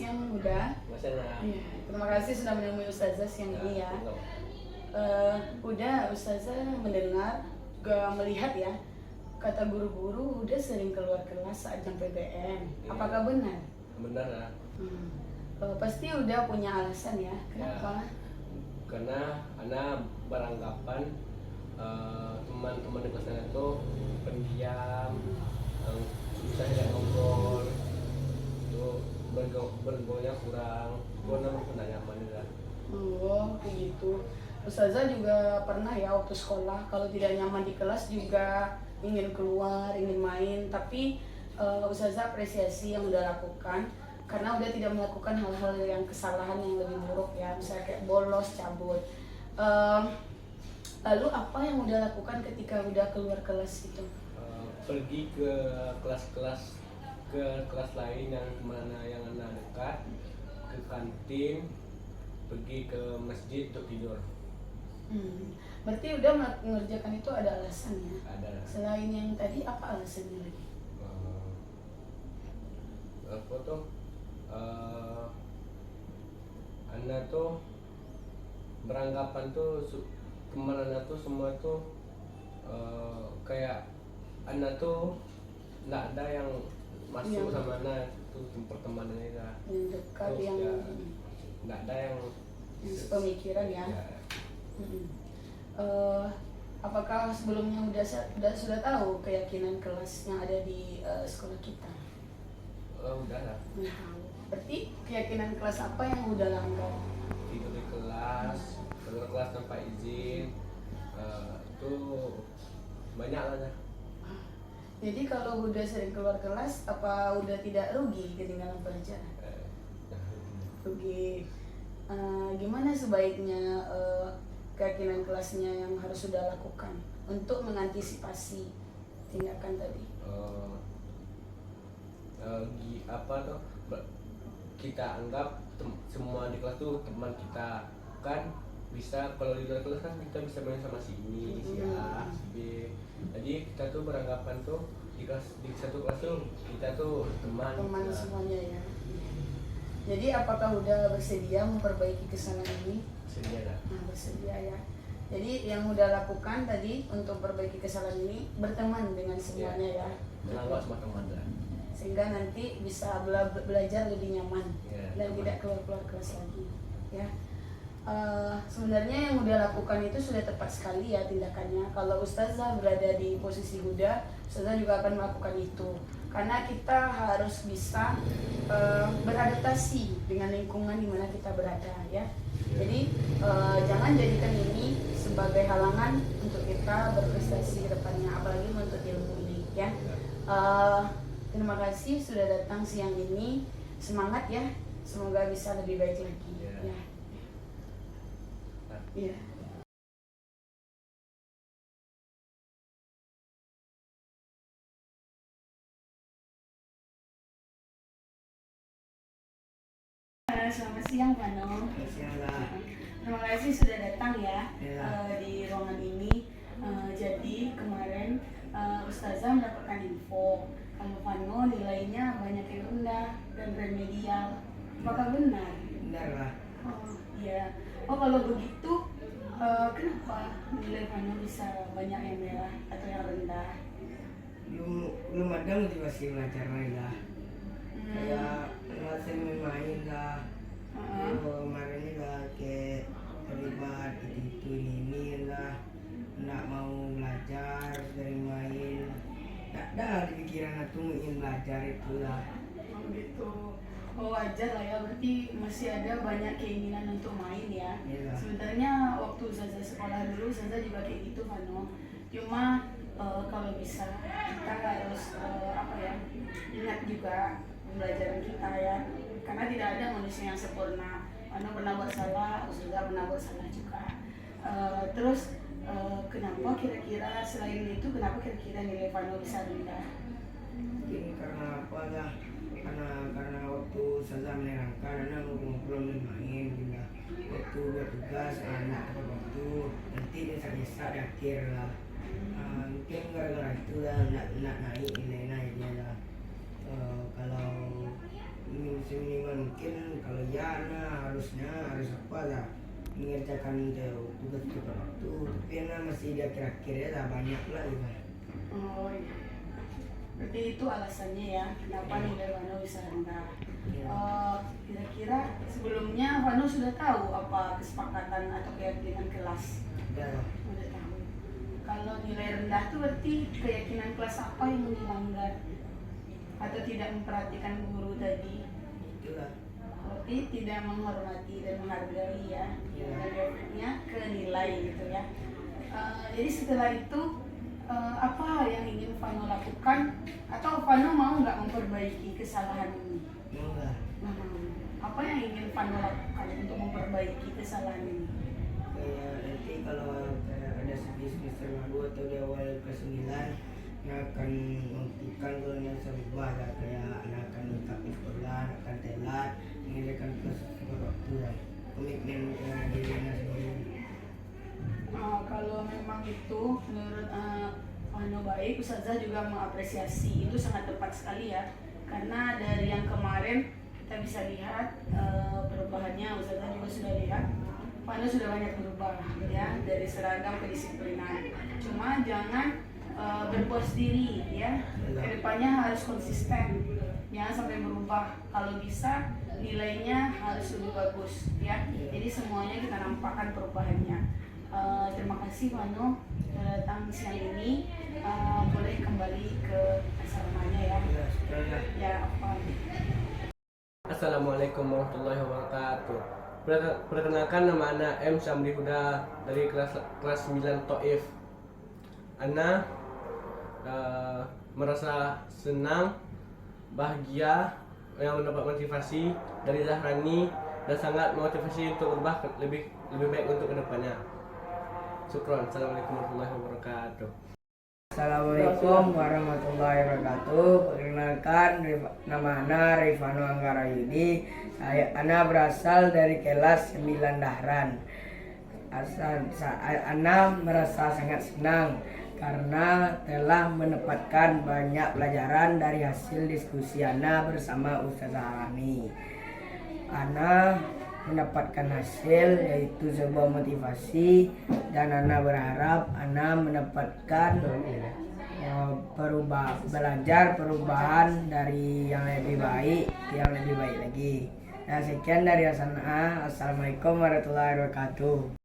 siang Huda. Iya, terima kasih sudah menemui Ustazah siang ini ya. Huda, Ustazah mendengar juga melihat ya, kata guru-guru Huda sering keluar kelas saat jam PBM. Apakah benar? Benar lah. Pasti Huda punya alasan ya. Kenapa? Karena anak beranggapan teman-teman di kelas itu pendiam, bisa tidak ngobrol, itu bergaulnya kurang, karena pernah nyaman juga. Oh, kayak gitu. Ustazah juga pernah ya waktu sekolah kalau tidak nyaman di kelas juga ingin keluar, ingin main, tapi Ustazah apresiasi yang udah lakukan karena udah tidak melakukan hal-hal yang kesalahan yang lebih buruk ya, misalnya kayak bolos, cabut. Lalu apa yang udah lakukan ketika udah keluar kelas itu? Pergi ke kelas lain yang mana yang anak dekat, ke kantin, pergi ke masjid untuk tidur. Berarti udah mengerjakan itu ada alasannya. Ada. Selain yang tadi apa alasannya lagi? Apa tuh? Anak tuh beranggapan tuh teman anak tuh semua tuh kayak anak tuh nggak ada yang masuk sama anak tuh pertemanannya lah. Yang dekat terus yang ya, nggak ada yang pemikiran ya. Apakah sebelumnya sudah tahu keyakinan kelas yang ada di sekolah kita? Udah lah. Berarti keyakinan kelas apa yang udah langgar? Tidur di kelas, keluar kelas tanpa izin, itu banyak lah ya. Jadi kalau udah sering keluar kelas, apa udah tidak rugi ketinggalan pelajaran? Rugi. Gimana sebaiknya keyakinan kelasnya yang harus sudah lakukan untuk mengantisipasi tindakan tadi? Apa tuh? Kita anggap semua di kelas tuh teman kita, kan bisa kalau di luar kelas kan kita bisa main sama si ini, si A, si B. Jadi kita tuh beranggapan tuh di satu kelas tuh kita tuh teman semuanya ya. Jadi apakah udah bersedia memperbaiki kesalahan ini? Bersedia lah. Bersedia ya. Jadi yang udah lakukan tadi untuk perbaiki kesalahan ini berteman dengan semuanya ya. Menanggapi sama teman lah. Sehingga nanti bisa belajar lebih nyaman dan tidak keluar kelas lagi ya. Sebenarnya yang udah lakukan itu sudah tepat sekali ya tindakannya. Kalau Ustazah berada di posisi Huda, Ustazah juga akan melakukan itu karena kita harus bisa beradaptasi dengan lingkungan di mana kita berada ya. Jadi jangan jadikan ini sebagai halangan untuk kita berprestasi ke depannya, apalagi menuntut ilmu ini ya. Terima kasih sudah datang siang ini. Semangat ya. Semoga bisa lebih baik lagi. Ya. Selamat siang, Mano. Terima kasih sudah datang ya di ruangan ini. Jadi kemarin Ustazah mendapatkan info kalau Vano nilainya banyak yang rendah dan remedial. Apakah benar? Benar lah. Oh iya. Oh kalau begitu kenapa nilai Vano bisa banyak yang merah atau yang rendah? Belum ada motivasi belajar lain lah. Kayak ngasih main lah. Kemarin ini lah kayak terlibat itu ini lah. Nggak mau belajar dari main. Nggak ada di pikiran aku ingin belajar itulah. Oh gitu. Oh wajar lah ya, berarti masih ada banyak keinginan untuk main ya. Sebenarnya waktu Ustazah sekolah dulu, Ustazah juga kayak gitu Vano. Cuma kalau bisa kita harus ingat juga pembelajaran kita ya. Karena tidak ada manusia yang sempurna. Vano pernah buat salah, Ustazah pernah buat salah juga. Terus kenapa kira-kira selain itu kenapa kira-kira nilai Vano bisa rendah? Mungkin karena apa lah? Karena waktu saya menerangkan anak ngumpul main gitu. Waktu buat tugas anak tepat waktu nanti desa-desa di akhir lah. Mungkin gara-gara itu lah nak naik nilai dia lah. Kalau minimal mungkin kalau ya harus apa lah mengerjakan tugas tepat waktu, tapi masih di akhir-akhir ya lah banyak lah gitu. Oh iya. Berarti itu alasannya ya kenapa nilai Vano bisa rendah. Kira-kira sebelumnya Vano sudah tahu apa kesepakatan atau keyakinan kelas? Udah. Udah tahu. Kalau nilai rendah itu berarti keyakinan kelas apa yang dilanggar atau tidak memperhatikan guru tadi? Itulah. Berarti tidak menghormati dan menghargai ya. Iya. Dan efeknya ke nilai gitu ya. Jadi setelah itu apa yang ingin Vano lakukan atau Vano mau nggak memperbaiki kesalahan ini? Enggak. Apa yang ingin Vano lakukan untuk memperbaiki kesalahan ini? Kayak nanti kalau kayak ada semester baru atau di awal kelas 9 akan membuktikan kalau yang serubah lah, kayak anak akan tetap di sekolah, akan telat, mengerjakan tugas tepat waktu lah, komitmen dengan diri sendiri. Kalau memang itu menurut Vano baik, Ustazah juga mengapresiasi, itu sangat tepat sekali ya, karena dari yang kemarin kita bisa lihat perubahannya. Ustazah juga sudah lihat Vano sudah banyak berubah ya, dari seragam ke disiplinan. Cuma jangan berpuas diri ya, kedepannya harus konsisten ya sampai berubah. Kalau bisa nilainya harus lebih bagus ya, jadi semuanya kita nampakkan perubahannya. Terima kasih Vano datang siang ini. Boleh kembali ke asramanya ya. Ya apa? Assalamualaikum warahmatullahi wabarakatuh. Perkenalkan, nama Ana M. Syamri Huda dari kelas 9 Taif. Ana merasa senang, bahagia yang mendapat motivasi dari Zahrani dan sangat memotivasi untuk berubah lebih baik untuk kedepannya. Syukron. Assalamualaikum warahmatullahi wabarakatuh. Assalamualaikum warahmatullahi wabarakatuh. Perkenalkan, nama Ana Rifano Anggara Yudi. Ana berasal dari kelas 9 Dahran. Ana merasa sangat senang karena telah mendapatkan banyak pelajaran dari hasil diskusi Ana bersama Ustazah Hani. Ana mendapatkan hasil yaitu sebuah motivasi, dan Ana berharap Ana mendapatkan perubahan dari yang lebih baik lagi. Dan sekian dari Asana. Assalamualaikum warahmatullahi wabarakatuh.